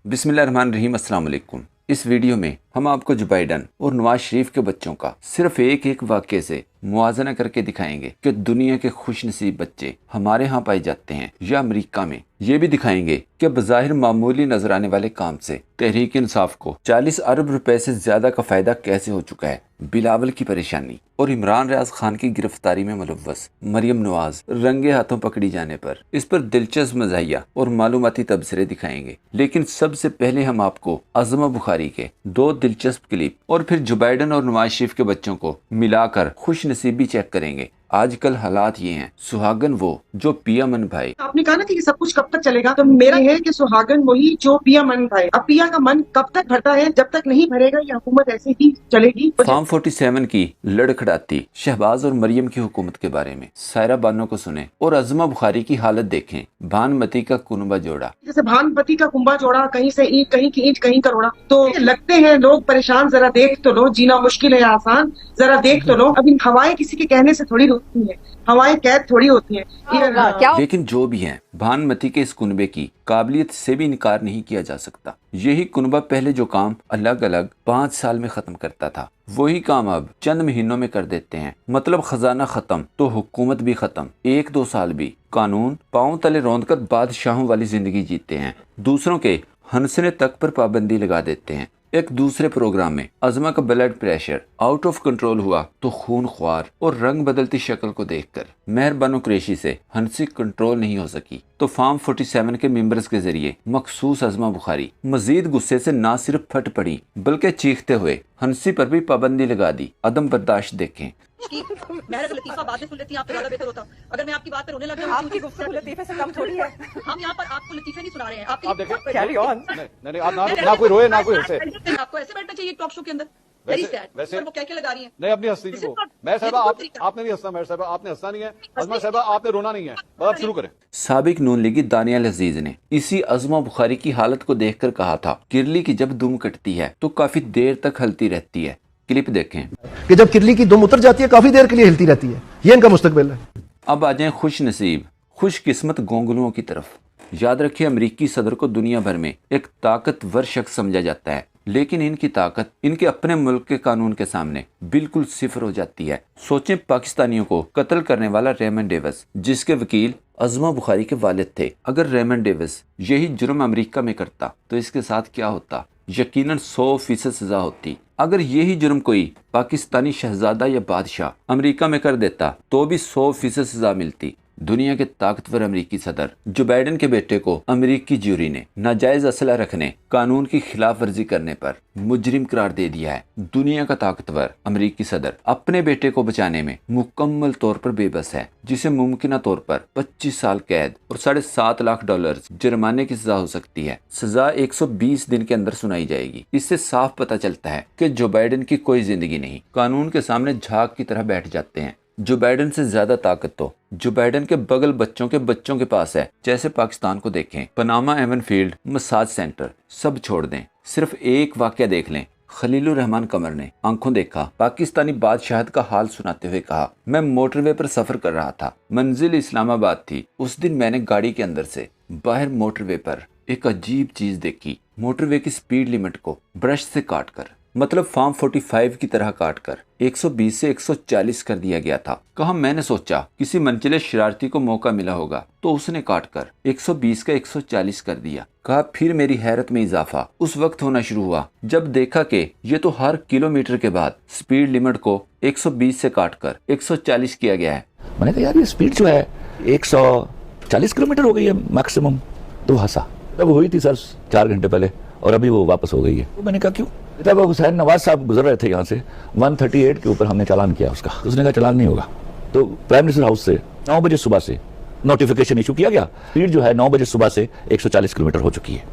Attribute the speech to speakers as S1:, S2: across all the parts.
S1: बिस्मिल्लाहिर्रहमानिर्रहीम, अस्सलाम वालेकुम। इस वीडियो में हम आपको जो बाइडन और नवाज शरीफ के बच्चों का सिर्फ एक वाक़े से मुआवजा करके दिखाएंगे कि दुनिया के खुशनसीब बच्चे हमारे यहाँ पाए जाते हैं या अमेरिका में। ये भी दिखाएंगे कि बज़ाहिर मामूली नजर आने वाले काम से तहरीक इंसाफ को 40 अरब रुपए से ज्यादा का फायदा कैसे हो चुका है। बिलावल की परेशानी और इमरान रियाज खान की गिरफ्तारी में मुलव्वस मरियम नवाज रंगे हाथों पकड़ी जाने पर इस पर दिलचस्प मज़ाहिया और मालूमाती तबसरे दिखाएंगे। लेकिन सबसे पहले हम आपको अज़मा बुखारी के 2 दिलचस्प क्लिप और फिर जो बाइडन और नवाज शरीफ के बच्चों को मिलाकर खुश नसीबी चेक करेंगे। आजकल हालात ये हैं, सुहागन वो जो पिया मन भाई।
S2: आपने कहा ना कि ये सब कुछ कब तक चलेगा, तो मेरा ये है कि सुहागन वही जो पिया मन भाई। अब पिया का मन कब तक भरता है, जब तक नहीं भरेगा ये हुकूमत ऐसे ही चलेगी।
S1: फार्म 47 की लड़खड़ाती शहबाज और मरियम की हुकूमत के बारे में सायरा बानो को सुने और अज़मा बुखारी की हालत देखें। भानमती का कुनबा जोड़ा,
S2: जैसे भानमती का कुंबा जोड़ा, कहीं से ईंट, कहीं की ईंट, कहीं करोड़ा। तो लगते हैं लोग परेशान, जरा देख तो लो, जीना मुश्किल है आसान, जरा देख तो लो। अब इन हवाएं किसी के कहने से थोड़ी होती है, हवाएं कैद थोड़ी होती हैं।
S1: लेकिन जो भी है, भानमती के इस कुनबे की काबिलियत से भी इनकार नहीं किया जा सकता। यही कुनबा पहले जो काम अलग अलग 5 साल में खत्म करता था, वही काम अब चंद महीनों में कर देते हैं। मतलब खजाना खत्म तो हुकूमत भी खत्म। 1-2 साल भी कानून पांव तले रौंद कर बादशाहों वाली जिंदगी जीते हैं। दूसरों के हंसने तक पर पाबंदी लगा देते हैं। एक दूसरे प्रोग्राम में अज़मा का blood pressure out of control हुआ तो खून ख्वार और रंग बदलती शक्ल को देखकर मेहर बानो कुरैशी से हंसी कंट्रोल नहीं हो सकी, तो फार्म 47 के मेंबर्स के जरिए मखसूस अज़मा बुखारी मजीद गुस्से से ना सिर्फ फट पड़ी बल्कि चीखते हुए हंसी पर भी पाबंदी लगा दी। अदम बर्दाश्त देखें।
S3: महर अगर लतीफ़ा बातें सुन लेती हैं आप तो ज़्यादा बेहतर होता। अगर मैं आपकी बात पे रोने लग जाऊं, आपकी गुफ्तगू लतीफ़े से कम थोड़ी है। हम यहाँ पर आपको लतीफ़े नहीं सुना रहे हैं। आप देखें, कैरी ऑन।
S4: नहीं, आप ना कोई रोए ना कोई हंसे।
S3: आपको ऐसे बैठना चाहिए टॉक शो के अंदर। वैसे वो क्या लगा रही हैं?
S4: नहीं, अपनी हंसी नहीं वो। मैं साहबा आपने भी हंसना, मेहर साहबा आपने हंसना नहीं है, अज़मा साहबा आपने रोना नहीं है। बात शुरू करें।
S1: साबिक नून लीगी दानियाल अजीज ने इसी अज़मा बुखारी की हालत को देखकर कहा था, किरली की जब दुम कटती है तो काफी देर तक हलती रहती है। क्लिप देखें
S5: कि जब किरली की दुम उतर जाती है काफी देर के लिए हिलती रहती है। ये इनका मुस्तकबिल है।
S1: अब आ जाएं खुश नसीब खुशकिस्मत गोंगलुओं की तरफ। याद रखिए, अमेरिकी सदर को दुनिया भर में एक ताकतवर शख्स समझा जाता है, लेकिन इनकी ताकत इनके अपने मुल्क के कानून के सामने बिल्कुल सिफर हो जाती है। सोचें, पाकिस्तानियों को कत्ल करने वाला रेमन डेविस, जिसके वकील अज़मा बुखारी के वालिद थे। अगर रेमन डेविस यही जुर्म अमेरिका में करता तो इसके साथ क्या होता? यकीनन 100% सजा होती। अगर यही जुर्म कोई पाकिस्तानी शहजादा या बादशाह अमेरिका में कर देता तो भी 100% सजा मिलती। दुनिया के ताकतवर अमेरिकी सदर जो बाइडन के बेटे को अमेरिकी ज्यूरी ने नाजायज असला रखने, कानून की खिलाफ वर्जी करने पर मुजरिम करार दे दिया है। दुनिया का ताकतवर अमेरिकी सदर अपने बेटे को बचाने में मुकम्मल तौर पर बेबस है, जिसे मुमकिन तौर पर 25 साल कैद और $7.5 लाख जुर्माने की सजा हो सकती है। सजा 120 दिन के अंदर सुनाई जाएगी। इससे साफ पता चलता है कि जो बाइडन की कोई जिंदगी नहीं, कानून के सामने झाग की तरह बैठ जाते हैं। जो बाइडन से ज्यादा ताकत तो जो बाइडन के बगल बच्चों के पास है। जैसे पाकिस्तान को देखें, Panama Avenfield massage centre, सब छोड़ दें, सिर्फ एक वाकया देख लें। खलीलुर रहमान कमर ने आंखों देखा पाकिस्तानी बादशाहत का हाल सुनाते हुए कहा, मैं मोटरवे पर सफर कर रहा था, मंजिल इस्लामाबाद थी। उस दिन मैंने गाड़ी के अंदर से बाहर मोटरवे पर एक अजीब चीज देखी। मोटरवे की स्पीड लिमिट को ब्रश से काट कर, मतलब फार्म 45 की तरह काट कर 120 से 140 कर दिया गया था। कहा, मैंने सोचा किसी मनचले शरारती को मौका मिला होगा तो उसने काट कर 120 का 140 कर दिया। कहा, फिर मेरी हैरत में इजाफा उस वक्त होना शुरू हुआ जब देखा कि ये तो हर किलोमीटर के बाद स्पीड लिमिट को 120 से काट कर 140 किया गया है।
S6: मैंने कहा, यार ये स्पीड जो है 140 किलोमीटर हो गई है मैक्सिमम। तो हंसा। तब हुई थी सर 4 घंटे पहले और अभी वो वापस हो गई है। तो मैंने कहा क्यों? जब हुसैन नवाज साहब गुजर रहे थे यहाँ से 138 के ऊपर हमने चालान किया उसका, तो उसने कहा चालान नहीं होगा। तो प्राइम मिनिस्टर हाउस से 9 बजे सुबह से नोटिफिकेशन इशू किया गया। स्पीड जो है 9 बजे सुबह से 140 किलोमीटर हो चुकी है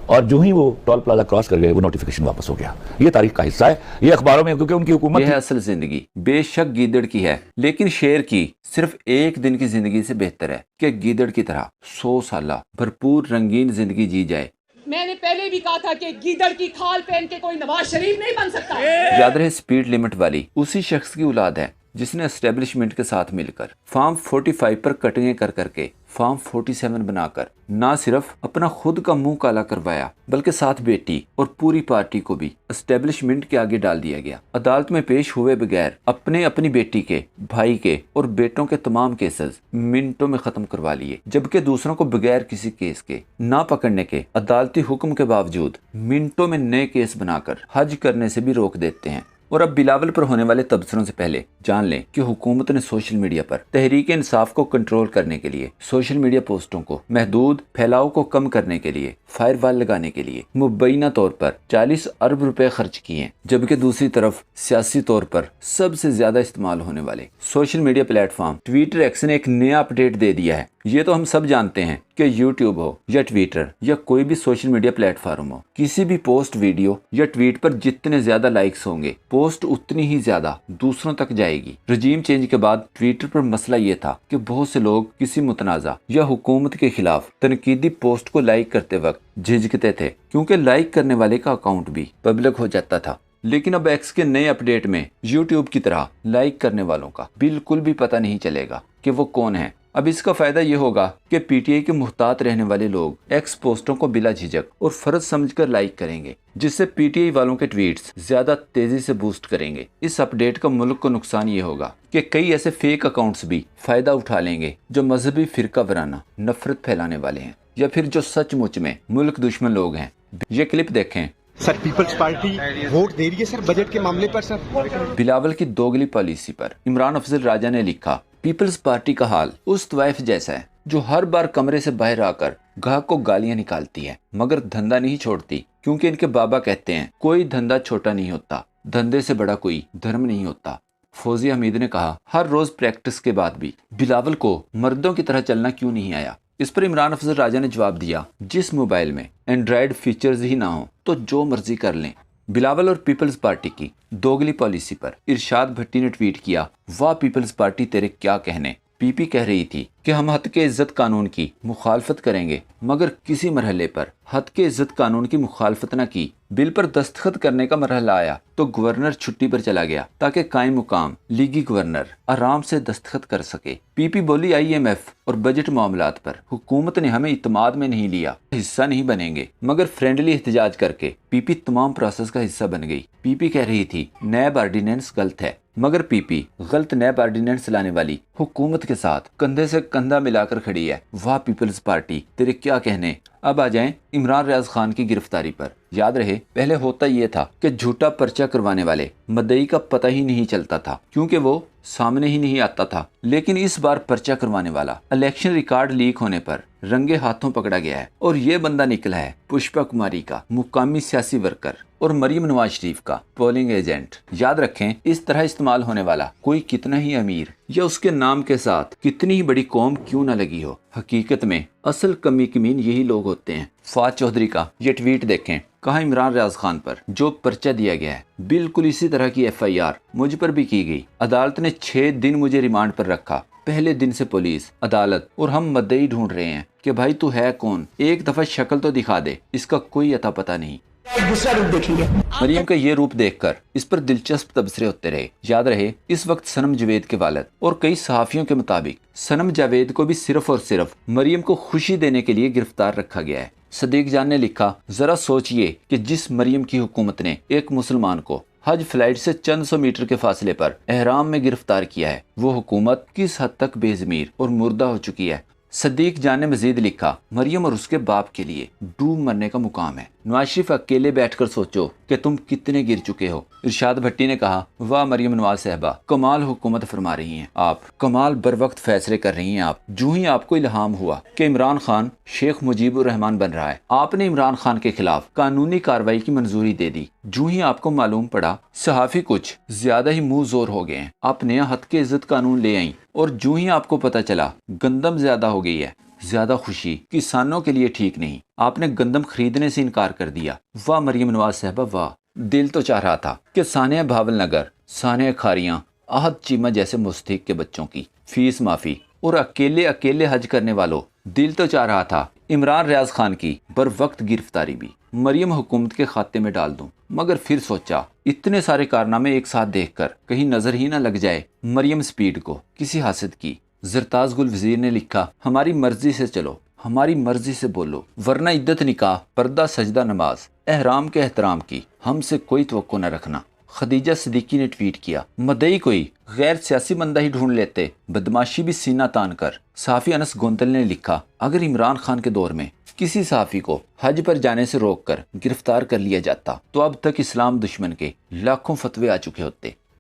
S6: और जो ही वो टोल प्लाजा क्रॉस कर गए वो नोटिफिकेशन वापस हो गया। ये तारीख का हिस्सा है, ये अखबारों में, क्योंकि उनकी हुकूमत
S1: यह असल जिंदगी बेशक गीदड़ की है, लेकिन शेर की सिर्फ एक दिन की जिंदगी से बेहतर है कि गीदड़ की तरह 100 साल भरपूर रंगीन जिंदगी जी जाए।
S3: मैंने पहले भी कहा था कि गीदड़ की खाल पहन के कोई नवाज शरीफ नहीं बन सकता।
S1: याद रहे, स्पीड लिमिट वाली उसी शख्स की औलाद है जिसने एस्टेब्लिशमेंट के साथ मिलकर फॉर्म 45 पर कटिंगें कर करके फॉर्म 47 बनाकर न सिर्फ अपना खुद का मुंह काला करवाया बल्कि साथ बेटी और पूरी पार्टी को भी एस्टेब्लिशमेंट के आगे डाल दिया गया। अदालत में पेश हुए बगैर अपनी बेटी के, भाई के और बेटों के तमाम केसेस मिनटों में खत्म करवा लिए, जबकि दूसरों को बगैर किसी केस के ना पकड़ने के अदालती हुक्म के बावजूद मिनटों में नए केस बनाकर हज करने से भी रोक देते हैं। और अब बिलावल पर होने वाले तबसरों से पहले जान लें कि हुकूमत ने सोशल मीडिया पर तहरीक इंसाफ को कंट्रोल करने के लिए, सोशल मीडिया पोस्टों को महदूद फैलाव को कम करने के लिए, फायरवॉल लगाने के लिए मुबैना तौर पर 40 अरब रुपए खर्च किए हैं, जबकि दूसरी तरफ सियासी तौर पर सबसे ज्यादा इस्तेमाल होने वाले social media platform Twitter x ने एक नया अपडेट दे दिया है। ये तो हम सब जानते हैं कि यूट्यूब हो या ट्विटर या कोई भी सोशल मीडिया प्लेटफॉर्म हो, किसी भी पोस्ट, वीडियो या ट्वीट पर जितने ज्यादा लाइक्स होंगे पोस्ट उतनी ही ज्यादा दूसरों तक जाएगी। रजीम चेंज के बाद ट्विटर पर मसला ये था कि बहुत से लोग किसी मुतनाज़ा या हुकूमत के खिलाफ तनकीदी पोस्ट को लाइक करते वक्त झिझकते थे, क्योंकि लाइक करने वाले का अकाउंट भी पब्लिक हो जाता था। लेकिन अब एक्स के नए अपडेट में यूट्यूब की तरह लाइक करने वालों का बिल्कुल भी पता नहीं चलेगा कि वो कौन है। अब इसका फायदा ये होगा कि पीटीआई के मुहतात रहने वाले लोग एक्स पोस्टों को बिला झिझक और फर्ज समझकर लाइक करेंगे, जिससे पीटीआई वालों के ट्वीट्स ज्यादा तेजी से बूस्ट करेंगे। इस अपडेट का मुल्क को नुकसान ये होगा कि कई ऐसे फेक अकाउंट्स भी फायदा उठा लेंगे जो मजहबी फिरका वराना नफरत फैलाने वाले हैं या फिर जो सचमुच में मुल्क दुश्मन लोग हैं। ये क्लिप देखें।
S7: सर, पीपल्स पार्टी वोट दे रही है सर बजट के मामले पर सर।
S1: बिलावल की दोगली पॉलिसी पर इमरान अफजल राजा ने लिखा, पीपल्स पार्टी का हाल उस तवाइफ जैसा है जो हर बार कमरे से बाहर आकर गाहक को गालियां निकालती है मगर धंधा नहीं छोड़ती, क्योंकि इनके बाबा कहते हैं कोई धंधा छोटा नहीं होता, धंधे से बड़ा कोई धर्म नहीं होता। फौजिया हमीद ने कहा, हर रोज प्रैक्टिस के बाद भी बिलावल को मर्दों की तरह चलना क्यों नहीं आया। इस पर इमरान अफजल राजा ने जवाब दिया, जिस मोबाइल में एंड्रॉयड फीचर्स ही ना हो तो जो मर्जी कर लें। बिलावल और पीपल्स पार्टी की दोगली पॉलिसी पर इरशाद भट्टी ने ट्वीट किया, वाह पीपल्स पार्टी तेरे क्या कहने। पीपी कह रही थी कि हम हद के इज्जत कानून की मुखालफत करेंगे, मगर किसी मरहले पर हद के इज्जत कानून की मुखालफत न की, बिल पर दस्तखत करने का मरहला आया तो गवर्नर छुट्टी पर चला गया ताकि कायम मुकाम लीगी गवर्नर आराम से दस्तखत कर सके। पीपी बोली, IMF और बजट मामलात पर हुकूमत ने हमें इत्माद में नहीं लिया, हिस्सा नहीं बनेंगे, मगर फ्रेंडली एहतजाज करके पीपी तमाम प्रोसेस का हिस्सा बन गई। पीपी कह रही थी नैब ऑर्डिनेंस गलत है, मगर पीपी गलत नैब ऑर्डिनेंस लाने वाली हुकूमत के साथ कंधे से कंधा मिलाकर खड़ी है। वाह पीपल्स पार्टी तेरे क्या कहने। अब आ जाएं इमरान रियाज खान की गिरफ्तारी पर। याद रहे, पहले होता ये था कि झूठा पर्चा करवाने वाले मदई का पता ही नहीं चलता था, क्योंकि वो सामने ही नहीं आता था। लेकिन इस बार पर्चा करवाने वाला इलेक्शन रिकॉर्ड लीक होने पर रंगे हाथों पकड़ा गया है, और ये बंदा निकला है पुष्पा कुमारी का मुकामी सियासी वर्कर और मरियम नवाज शरीफ का पोलिंग एजेंट। याद रखें, इस तरह इस्तेमाल होने वाला कोई कितना ही अमीर या उसके नाम के साथ कितनी ही बड़ी कौम क्यों न लगी हो, हकीकत में असल कमी कमीन यही लोग होते हैं। फवाद चौधरी का ये ट्वीट देखें, कहा इमरान रियाज खान पर जो पर्चा दिया गया है बिल्कुल इसी तरह की FIR मुझ पर भी की गई। अदालत ने 6 दिन मुझे रिमांड पर रखा। पहले दिन से पुलिस, अदालत और हम मदई ढूंढ रहे हैं कि भाई तू है कौन, एक दफा शक्ल तो दिखा दे। इसका कोई अता पता नहीं।
S2: दूसरा रूप देखेंगे।
S1: मरियम का ये रूप देखकर इस पर दिलचस्प तबसरे होते रहे। याद रहे, इस वक्त सनम जावेद के वालिद और कई सहाफियों के मुताबिक सनम जावेद को भी सिर्फ और सिर्फ मरियम को खुशी देने के लिए गिरफ्तार रखा गया है। सदीक जान ने लिखा, जरा सोचिए कि जिस मरियम की हुकूमत ने एक मुसलमान को हज फ्लाइट से चंद सौ मीटर के फासले पर एहराम में गिरफ्तार किया है, वो हुकूमत किस हद तक बेज़मीर और मुर्दा हो चुकी है। सदीक जान ने मजीद लिखा, मरियम और उसके बाप के लिए डूब मरने का मुकाम है। नवाज शरीफ अकेले बैठकर सोचो कि तुम कितने गिर चुके हो। इरशाद भट्टी ने कहा, वाह मरियम नवाज साहबा, कमाल हुकूमत फरमा रही हैं आप, कमाल बर वक्त फैसले कर रही हैं आप। जो ही आपको इल्हाम हुआ कि इमरान खान शेख मुजीबुर रहमान बन रहा है, आपने इमरान खान के खिलाफ कानूनी कार्रवाई की मंजूरी दे दी। जो ही आपको मालूम पड़ा सहाफी कुछ ज्यादा ही मुंह जोर हो गए हैं, आप नया हद के इज्जत कानून ले आई, और जो ही आपको पता चला गंदम ज्यादा हो गई है, ज्यादा खुशी किसानों के लिए ठीक नहीं, आपने गंदम खरीदने से इनकार कर दिया। वाह मरियम नवाज साहबा वाह। दिल तो चाह रहा था कि सानिया भावल नगर, सानिया खारियां, आहद चीमा जैसे मुस्तहिक के बच्चों की फीस माफी اور اکیلے اکیلے حج کرنے والوں، دل تو چاہ رہا تھا عمران ریاض خان کی بر وقت گرفتاری بھی مریم حکومت کے کھاتے میں ڈال دوں، مگر پھر سوچا اتنے سارے کارنامے ایک ساتھ دیکھ کر کہیں نظر ہی نہ لگ جائے مریم سپیڈ کو کسی حاسد کی۔ زرتاز گل وزیر نے لکھا، ہماری مرضی سے چلو، ہماری مرضی سے بولو، ورنہ عدت نکاح، پردہ سجدہ نماز، احرام کے احترام کی ہم سے کوئی توقع نہ رکھنا۔ خدیجہ صدیقی نے ٹویٹ کیا، مدعی کوئی غیر سیاسی بندہ ہی ڈھونڈ لیتے، بدماشی بھی سینہ تان کر۔ صحافی انس گوندل نے لکھا، اگر عمران خان کے دور میں کسی صحافی کو حج پر جانے سے روک کر گرفتار کر لیا جاتا تو اب تک اسلام دشمن کے لاکھوں فتوے آ چکے ہوتے۔